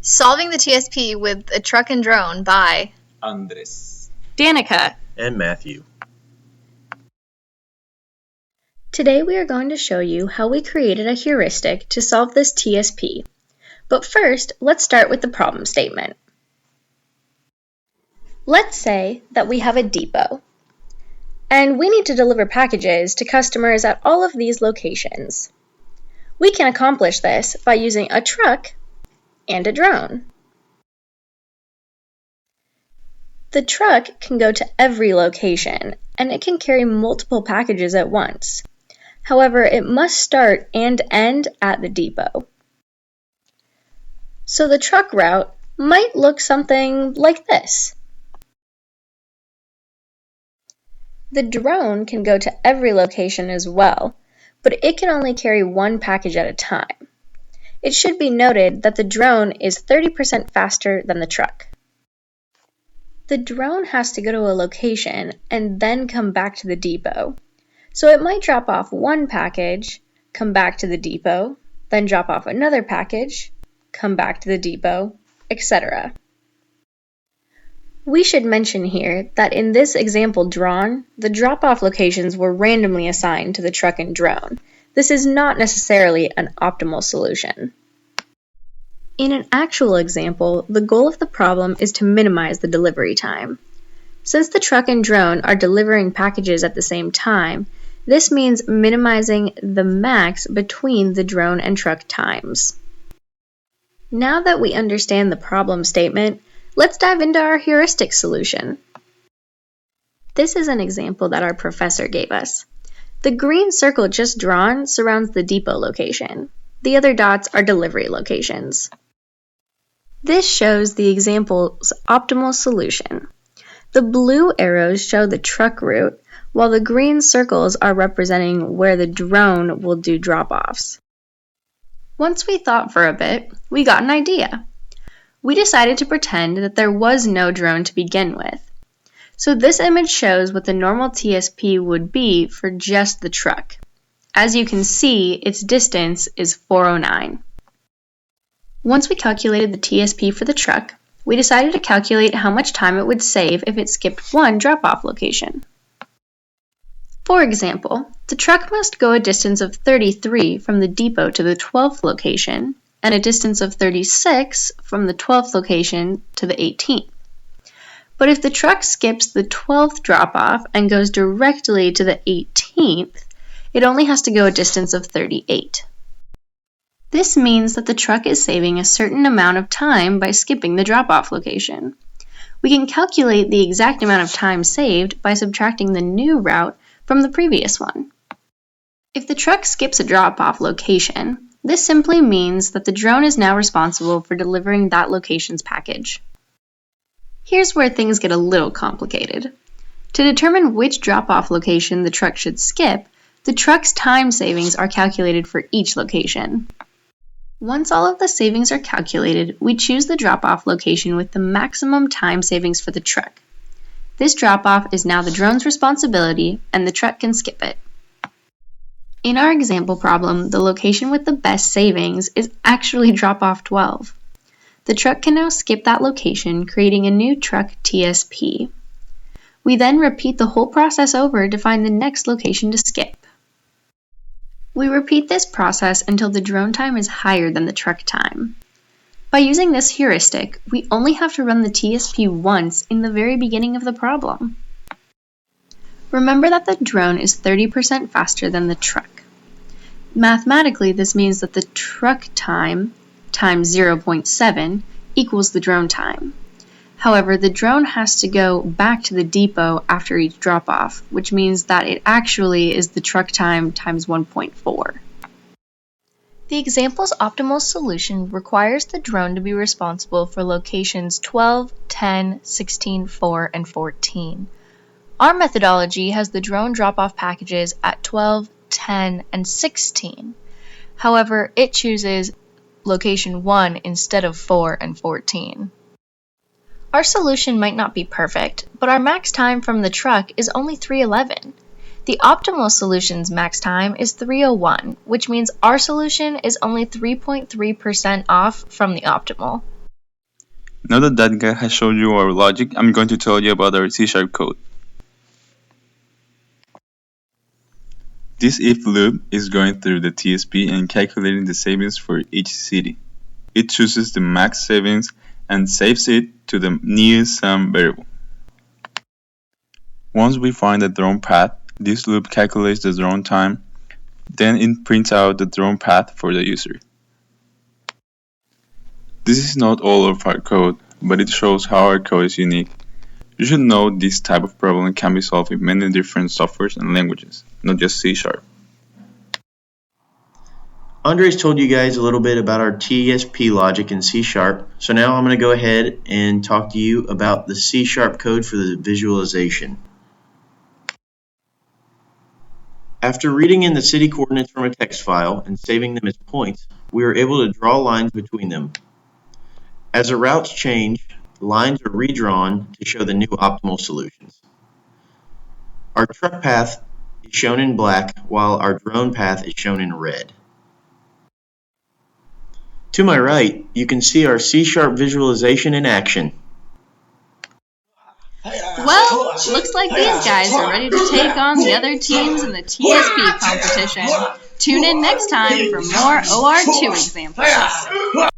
Solving the TSP with a Truck and Drone by Andres, Danica, and Matthew. Today we are going to show you how we created a heuristic to solve this TSP. But first, let's start with the problem statement. Let's say that we have a depot, and we need to deliver packages to customers at all of these locations. We can accomplish this by using a truck and a drone. The truck can go to every location, and it can carry multiple packages at once. However, it must start and end at the depot. So the truck route might look something like this. The drone can go to every location as well, but it can only carry one package at a time. It should be noted that the drone is 30% faster than the truck. The drone has to go to a location and then come back to the depot. So it might drop off one package, come back to the depot, then drop off another package, come back to the depot, etc. We should mention here that in this example drawn, the drop-off locations were randomly assigned to the truck and drone. This is not necessarily an optimal solution. In an actual example, the goal of the problem is to minimize the delivery time. Since the truck and drone are delivering packages at the same time, this means minimizing the max between the drone and truck times. Now that we understand the problem statement, let's dive into our heuristic solution. This is an example that our professor gave us. The green circle just drawn surrounds the depot location. The other dots are delivery locations. This shows the example's optimal solution. The blue arrows show the truck route, while the green circles are representing where the drone will do drop-offs. Once we thought for a bit, we got an idea. We decided to pretend that there was no drone to begin with. So this image shows what the normal TSP would be for just the truck. As you can see, its distance is 409. Once we calculated the TSP for the truck, we decided to calculate how much time it would save if it skipped one drop-off location. For example, the truck must go a distance of 33 from the depot to the 12th location, and a distance of 36 from the 12th location to the 18th. But if the truck skips the 12th drop-off and goes directly to the 18th, it only has to go a distance of 38. This means that the truck is saving a certain amount of time by skipping the drop-off location. We can calculate the exact amount of time saved by subtracting the new route from the previous one. If the truck skips a drop-off location, this simply means that the drone is now responsible for delivering that location's package. Here's where things get a little complicated. To determine which drop-off location the truck should skip, the truck's time savings are calculated for each location. Once all of the savings are calculated, we choose the drop-off location with the maximum time savings for the truck. This drop-off is now the drone's responsibility, and the truck can skip it. In our example problem, the location with the best savings is actually drop-off 12. The truck can now skip that location, creating a new truck TSP. We then repeat the whole process over to find the next location to skip. We repeat this process until the drone time is higher than the truck time. By using this heuristic, we only have to run the TSP once in the very beginning of the problem. Remember that the drone is 30% faster than the truck. Mathematically, this means that the truck time times 0.7 equals the drone time. However, the drone has to go back to the depot after each drop-off, which means that it actually is the truck time times 1.4. The example's optimal solution requires the drone to be responsible for locations 12, 10, 16, 4, and 14. Our methodology has the drone drop off packages at 12, 10, and 16. However, it chooses location 1 instead of 4 and 14. Our solution might not be perfect, but our max time from the truck is only 311. The optimal solution's max time is 301, which means our solution is only 3.3% off from the optimal. Now that Danica has shown you our logic, I'm going to tell you about our C# code. This if loop is going through the TSP and calculating the savings for each city. It chooses the max savings and saves it to the new sum variable. Once we find the drone path, this loop calculates the drone time, then it prints out the drone path for the user. This is not all of our code, but it shows how our code is unique. You should know this type of problem can be solved in many different softwares and languages, not just C#. Andres told you guys a little bit about our TSP logic in C#, so now I'm going to go ahead and talk to you about the C# code for the visualization. After reading in the city coordinates from a text file and saving them as points, we were able to draw lines between them. As the routes change, lines are redrawn to show the new optimal solutions. Our truck path is shown in black, while our drone path is shown in red. To my right, you can see our C# visualization in action. Well, looks like these guys are ready to take on the other teams in the TSP competition. Tune in next time for more OR2 examples.